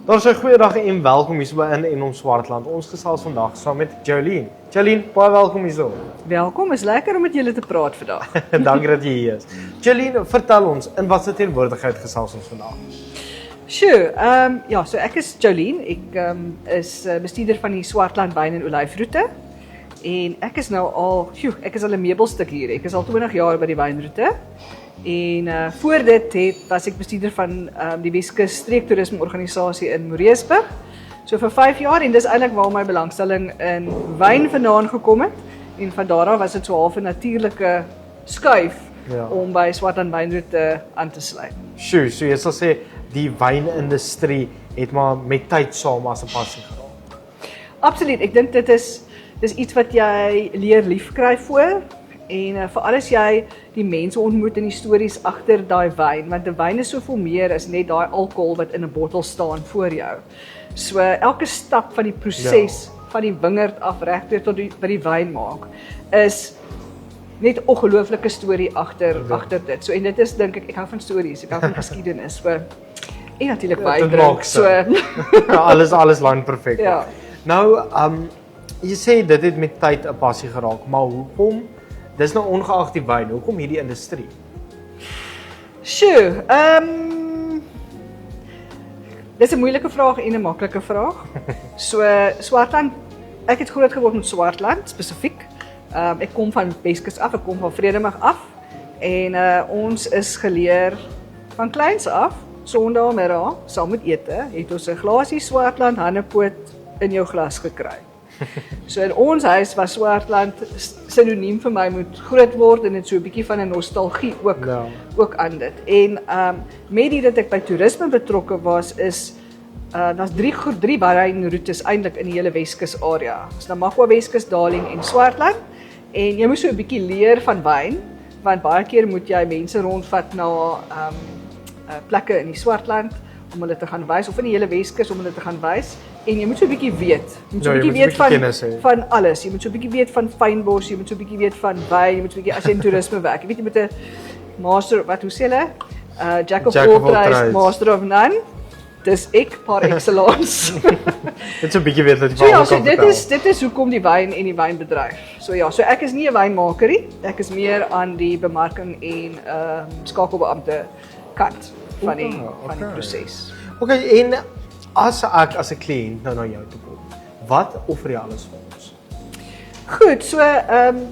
Daar is 'n goeie dag en welkom hier by in ons Swartland. Ons gesels vandag saam met Jolene. Jolene, baie welkom hier. Welkom, is lekker om met julle te praat vandag. Dankie dat jy hier is. Jolene, vertel ons, in watter teenwoordigheid gesels ons vandag? Sure, ja, so ek is Jolene, ek is bestuurder van die Swartland Wyn en Olyfroete. En ek is nou al, ek is al 'n meubelstuk hier. Ek is al 20 jaar by die wynroete. En voor dit was ek bestuurder van die Weskus Streektoerisme Organisasie in Moreesburg. So vir 5 jaar en dis eintlik waar my belangstelling in wyn vandaan gekom het. En van daar af was dit so half 'n natuurlike skuif om by Swartland Wynroete aan te sluit. Sjoe, so jy sal sê die wynindustrie het maar met tyd saam as 'n passie geraak. Absoluut, ek dink dis iets wat jy leer liefkry voor. En veral as jy die mense ontmoet in die stories agter daai wyn, want 'n wyn is soveel meer as net daai alkohol wat in 'n bottel staan voor jou. So elke stap van die proses van die wingerd af regdeur tot by die wyn maak is net 'n ongelooflike storie agter dit. So en dit is dink ek hou van stories, ek hou van geskiedenis. So en natuurlik wyn drink. So alles lyn perfek. Ja. Nou, jy sê dit het met tyd 'n passie geraak, maar hoekom? Dis nou ongeag die wyn, hoekom hierdie industrie? Sjoe, dis 'n moeilike vraag en 'n maklike vraag. So Swartland, ek het groot geword met Swartland spesifiek. Ek kom van Weskus af, ek kom van Vredemag af en ons is geleer van kleins af, Sondagmiddag saam met ete, het ons 'n glasie Swartland Hannepoot in jou glas gekry. So in ons huis was Swartland sinoniem vir my moet groot word en dit so 'n bietjie van 'n nostalgie ook aan dit. En met dit dat ek by toerisme betrokke was, is daar's drie wynroetes eintlik in die hele Weskus area. Ons Namakwa, Weskus, Darling en Swartland. En jy moet so 'n bietjie leer van wyn, want baie keer moet jy mense rondvat na plekke in die Swartland om hulle te gaan wys, of in die hele Weskus om hulle te gaan wys. En jy moet so 'n bietjie weet. Jy moet so 'n bietjie weet van alles. Jy moet so 'n bietjie weet van fynbos, jy moet so 'n bietjie weet van wyn, jy moet so 'n bietjie as jy in toerisme werk. Jy weet jy moet 'n master, wat hoe sê hulle? Jack of all trades, master of none. Dis ek par excellence. Dit so 'n bietjie weet dat jy so dit is hoekom die wyn en die wynbedryf. So ja, so ek is nie 'n wynmaker nie. Ek is meer aan die bemarking en skakelbeampte kant van die proses. Okay, en as ek as 'n kliënt nou na jou toe kom, wat offer jy alles vir ons? Goed, so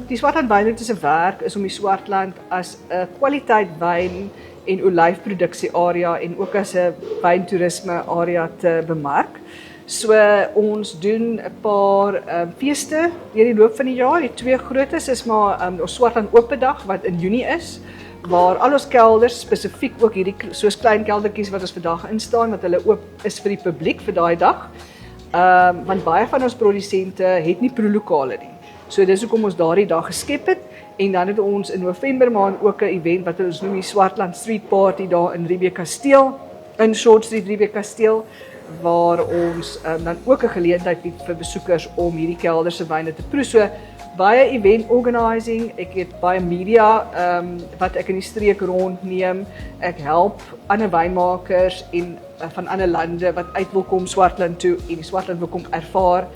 die Swartland Wynroete se werk is om die Swartland as 'n kwaliteit wyn en olyfproduksie area en ook as 'n wyntoerisme area te bemark. So ons doen 'n paar feeste deur die loop van die jaar. Die twee grootes is maar ons Swartland Ope Dag wat in Junie is, waar al ons kelders spesifiek ook hierdie soos klein keldertjies wat ons vandag instaan wat hulle oop is vir die publiek vir daai dag. Want baie van ons produsente het nie prolokale nie. So dis hoekom ons daardie dag geskep het en dan het ons in November maand ook 'n event wat ons noem die Swartland Street Party daar in Riebeeck Kasteel, in Short Street Riebeeck Kasteel, waar ons dan ook 'n geleentheid bied vir besoekers om hierdie kelder se wyne te proe. So baie event organising, ek het baie media wat ek in die streek rondneem. Ek help ander wynmakers en van ander lande wat uit wil kom Swartland toe en die Swartland wil kom ervaar.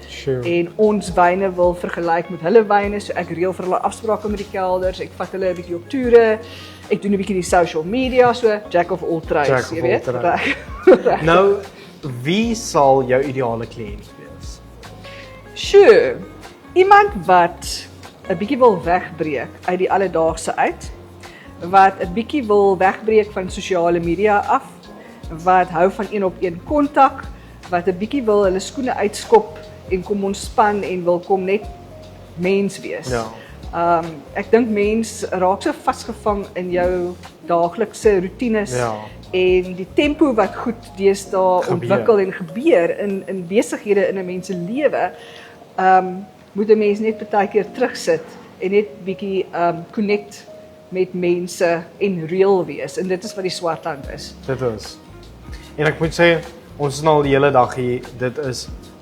En ons wyne wil vergelyk met hulle wyne, so ek reël vir hulle afsprake met die kelders, ek vat hulle 'n bietjie op toere, ek doen 'n bietjie die social media, so jack of all trades, jy weet. Nou, wie sal jou ideale kliënt wees? Sure. Iemand wat 'n bietjie wil wegbreek uit die alledaagse uit, wat 'n bietjie wil wegbreek van sosiale media af, wat hou van een-op-een kontak, wat 'n bietjie wil hulle skoene uitskop en kom ontspan en wil kom net mens wees. Ja. Ek dink mens raak so vasgevang in jou daaglikse roetines en die tempo wat goed deesdae ontwikkel en gebeur in besighede in 'n mens se lewe. Moet 'n mens net baie keer terugsit en net bietjie connect met mense en real wees. En dit is wat die Swartland is. Dit is. En ek moet sê, ons is nou al die hele dag hier,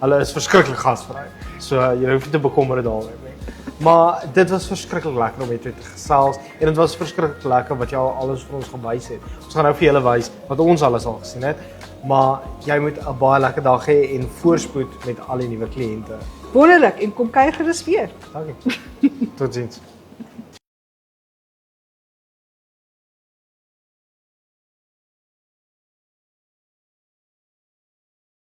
hulle is verskriklik gasvry. So jy hoef nie te bekommer daaroor nie. Maar dit was verskriklik lekker om met jou te gesels en dit was verskriklik lekker wat jy alles vir ons gewys het. Ons gaan nou vir julle wys wat ons alles al gesien het. Maar jy moet 'n baie lekker dag hê en voorspoed met al die nuwe kliënte. Wonderlik en kom kuier gerus weer. Dankie. Totsiens.